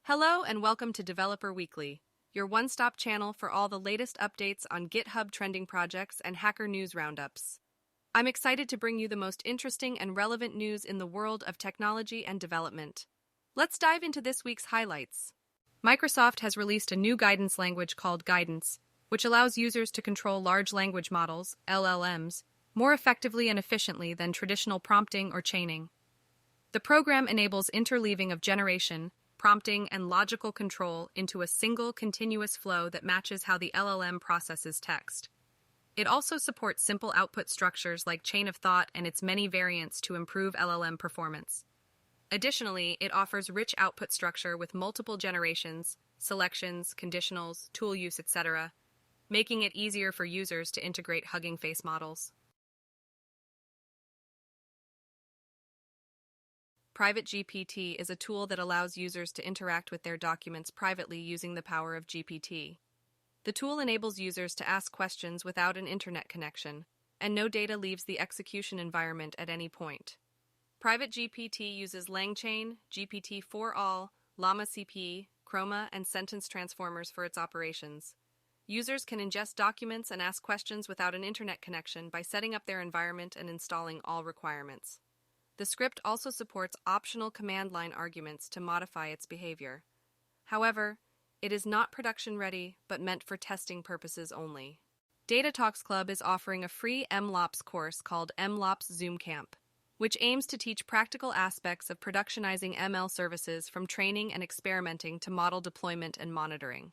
Hello and welcome to Developer Weekly, your one-stop channel for all the latest updates on GitHub trending projects and hacker news roundups. I'm excited to bring you the most interesting and relevant news in the world of technology and development. Let's dive into this week's highlights. Microsoft has released a new guidance language called Guidance, which allows users to control large language models, LLMs, more effectively and efficiently than traditional prompting or chaining. The program enables interleaving of generation, prompting, and logical control into a single continuous flow that matches how the LLM processes text. It also supports simple output structures like chain of thought and its many variants to improve LLM performance. Additionally, it offers rich output structure with multiple generations, selections, conditionals, tool use, etc., making it easier for users to integrate Hugging Face models. PrivateGPT is a tool that allows users to interact with their documents privately using the power of GPT. The tool enables users to ask questions without an internet connection, and no data leaves the execution environment at any point. PrivateGPT uses LangChain, GPT-4all, Llama-CP, Chroma, and sentence transformers for its operations. Users can ingest documents and ask questions without an internet connection by setting up their environment and installing all requirements. The script also supports optional command line arguments to modify its behavior. However, it is not production-ready, but meant for testing purposes only. DataTalks.Club is offering a free mlops course called mlops-zoomcamp, which aims to teach practical aspects of productionizing ML services from training and experimenting to model deployment and monitoring.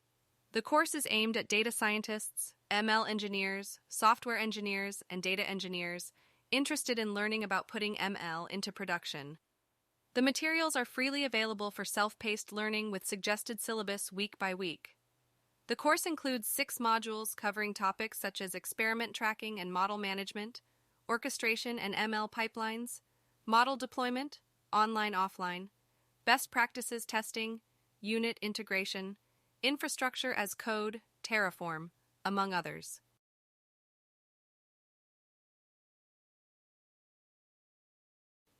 The course is aimed at data scientists, ML engineers, software engineers, and data engineers interested in learning about putting ML into production. The materials are freely available for self-paced learning with suggested syllabus week by week. The course includes 6 modules covering topics such as experiment tracking and model management, orchestration and ML pipelines, model deployment, online-offline, best practices testing, unit integration, infrastructure as code, Terraform, among others.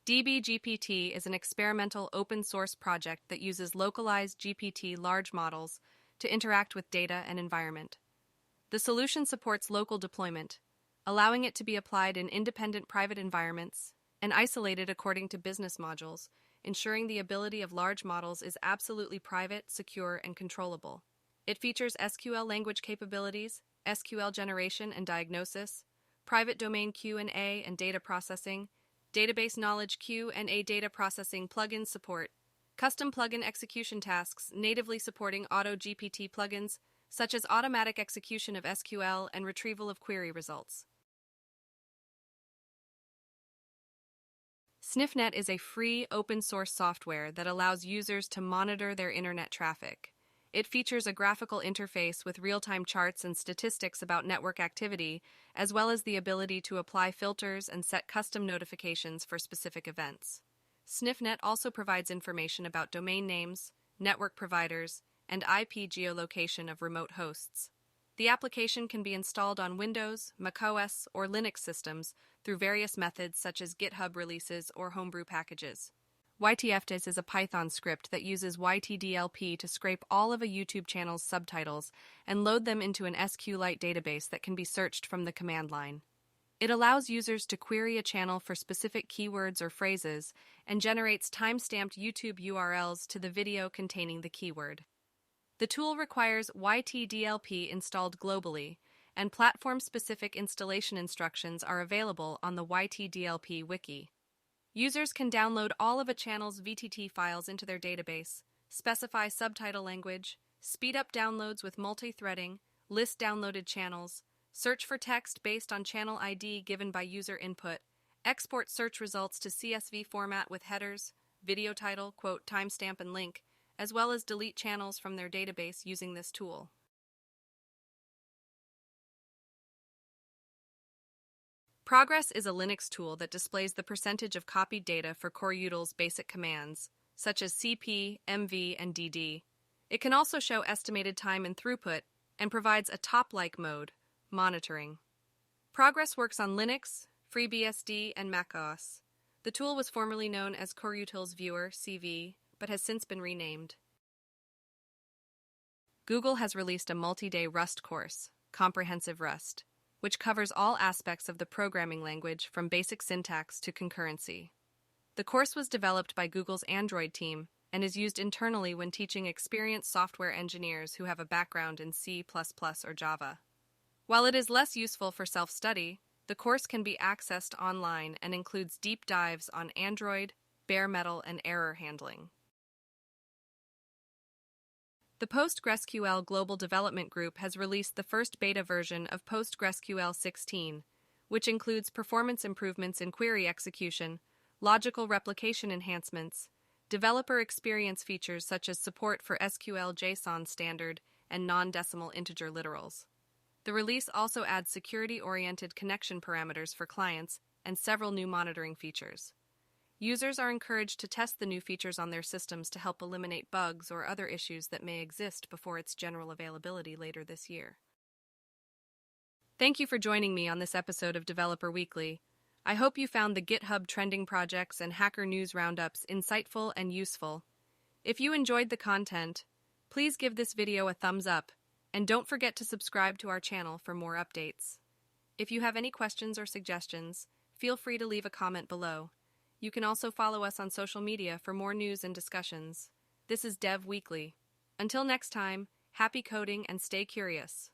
DB-GPT is an experimental open-source project that uses localized GPT large models to interact with data and environment. The solution supports local deployment, allowing it to be applied in independent private environments and isolated according to business modules, ensuring the ability of large models is absolutely private, secure, and controllable. It features SQL language capabilities, SQL generation and diagnosis, private domain Q&A and data processing, database knowledge Q&A data processing plugin support, custom plugin execution tasks natively supporting auto-GPT plugins, such as automatic execution of SQL and retrieval of query results. Sniffnet is a free open-source software that allows users to monitor their internet traffic. It features a graphical interface with real-time charts and statistics about network activity, as well as the ability to apply filters and set custom notifications for specific events. Sniffnet also provides information about domain names, network providers, and IP geolocation of remote hosts. The application can be installed on Windows, macOS, or Linux systems through various methods such as GitHub releases or homebrew packages. yt-fts is a Python script that uses yt-dlp to scrape all of a YouTube channel's subtitles and load them into an SQLite database that can be searched from the command line. It allows users to query a channel for specific keywords or phrases and generates time-stamped YouTube URLs to the video containing the keyword. The tool requires yt-dlp installed globally, and platform-specific installation instructions are available on the yt-dlp wiki. Users can download all of a channel's VTT files into their database, specify subtitle language, speed up downloads with multi-threading, list downloaded channels, search for text based on channel ID given by user input, export search results to CSV format with headers, video title, quote, timestamp, and link, as well as delete channels from their database using this tool. Progress is a Linux tool that displays the percentage of copied data for CoreUtil's basic commands, such as cp, mv, and dd. It can also show estimated time and throughput, and provides a top-like mode, monitoring. Progress works on Linux, FreeBSD, and macOS. The tool was formerly known as CoreUtil's Viewer, CV, but has since been renamed. Google has released a multi-day Rust course, Comprehensive Rust, which covers all aspects of the programming language from basic syntax to concurrency. The course was developed by Google's Android team and is used internally when teaching experienced software engineers who have a background in C++ or Java. While it is less useful for self-study, the course can be accessed online and includes deep dives on Android, bare metal, and error handling. The PostgresQL Global Development Group has released the first beta version of PostgresQL 16, which includes performance improvements in query execution, logical replication enhancements, developer experience features such as support for SQL JSON standard and non-decimal integer literals. The release also adds security-oriented connection parameters for clients and several new monitoring features. Users are encouraged to test the new features on their systems to help eliminate bugs or other issues that may exist before its general availability later this year. Thank you for joining me on this episode of Developer Weekly. I hope you found the GitHub trending projects and Hacker News roundups insightful and useful. If you enjoyed the content, please give this video a thumbs up, and don't forget to subscribe to our channel for more updates. If you have any questions or suggestions, feel free to leave a comment below. You can also follow us on social media for more news and discussions. This is Dev Weekly. Until next time, happy coding and stay curious.